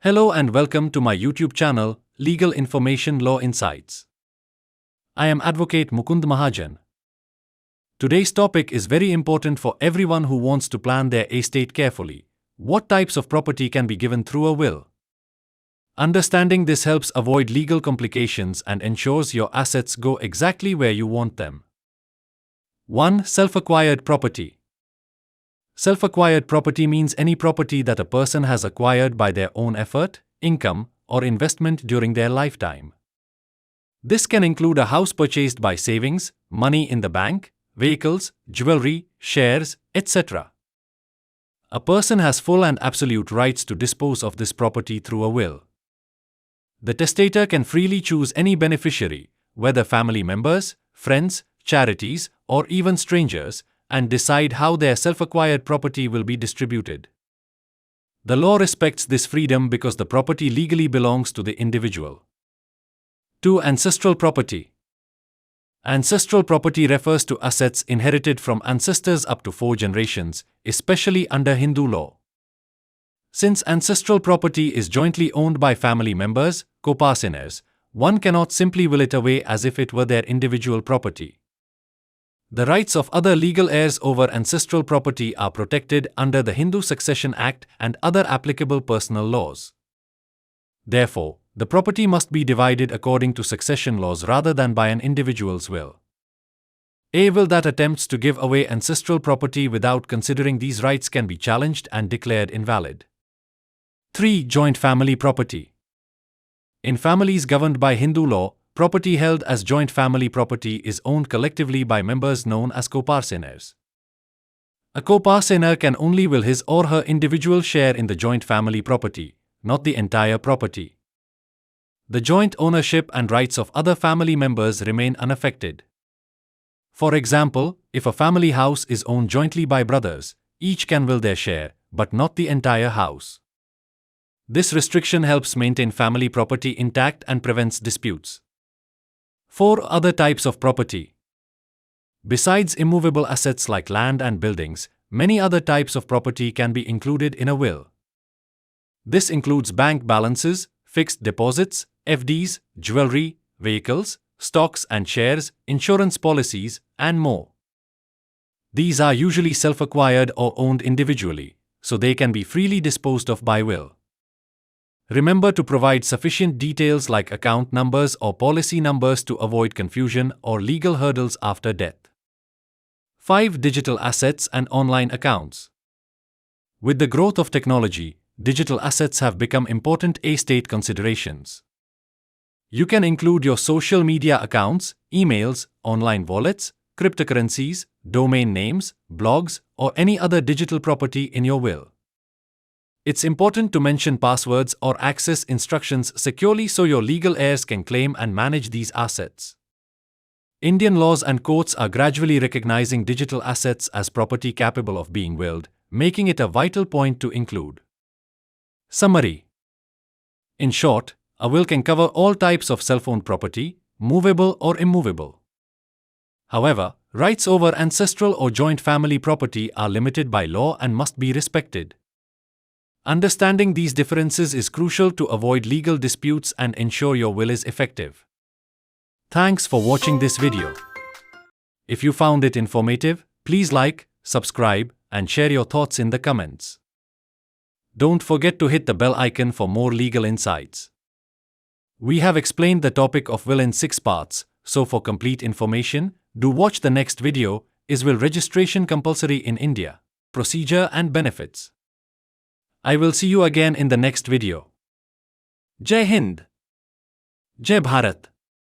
Hello and welcome to my YouTube channel, Legal Information Law Insights. I am Advocate Mukund Mahajan. Today's topic is very important for everyone who wants to plan their estate carefully. What types of property can be given through a will? Understanding this helps avoid legal complications and ensures your assets go exactly where you want them. 1. Self-acquired property. Self-acquired property means any property that a person has acquired by their own effort, income, or investment during their lifetime. This can include a house purchased by savings, money in the bank, vehicles, jewelry, shares, etc. A person has full and absolute rights to dispose of this property through a will. The testator can freely choose any beneficiary, whether family members, friends, charities, or even strangers, and decide how their self-acquired property will be distributed. The law respects this freedom because the property legally belongs to the individual. 2. Ancestral property. Ancestral property refers to assets inherited from ancestors up to 4 generations, especially under Hindu law. Since ancestral property is jointly owned by family members, coparceners, one cannot simply will it away as if it were their individual property. The rights of other legal heirs over ancestral property are protected under the Hindu Succession Act and other applicable personal laws. Therefore, the property must be divided according to succession laws rather than by an individual's will. A will that attempts to give away ancestral property without considering these rights can be challenged and declared invalid. 3. Joint family property. In families governed by Hindu law, property held as joint family property is owned collectively by members known as coparceners. A coparcener can only will his or her individual share in the joint family property, not the entire property. The joint ownership and rights of other family members remain unaffected. For example, if a family house is owned jointly by brothers, each can will their share, but not the entire house. This restriction helps maintain family property intact and prevents disputes. 4. Other types of property. Besides immovable assets like land and buildings, many other types of property can be included in a will. This includes bank balances, fixed deposits, FDs, jewelry, vehicles, stocks and shares, insurance policies, and more. These are usually self-acquired or owned individually, so they can be freely disposed of by will. Remember to provide sufficient details like account numbers or policy numbers to avoid confusion or legal hurdles after death. 5. Digital assets and online accounts. With the growth of technology, digital assets have become important estate considerations. You can include your social media accounts, emails, online wallets, cryptocurrencies, domain names, blogs, or any other digital property in your will. It's important to mention passwords or access instructions securely so your legal heirs can claim and manage these assets. Indian laws and courts are gradually recognizing digital assets as property capable of being willed, making it a vital point to include. Summary. In short, a will can cover all types of self-owned property, movable or immovable. However, rights over ancestral or joint family property are limited by law and must be respected. Understanding these differences is crucial to avoid legal disputes and ensure your will is effective. Thanks for watching this video. If you found it informative, please like, subscribe, and share your thoughts in the comments. Don't forget to hit the bell icon for more legal insights. We have explained the topic of will in 6 parts, so for complete information, do watch the next video. Is will registration compulsory in India? Procedure and benefits. I will see you again in the next video. Jai Hind. Jai Bharat.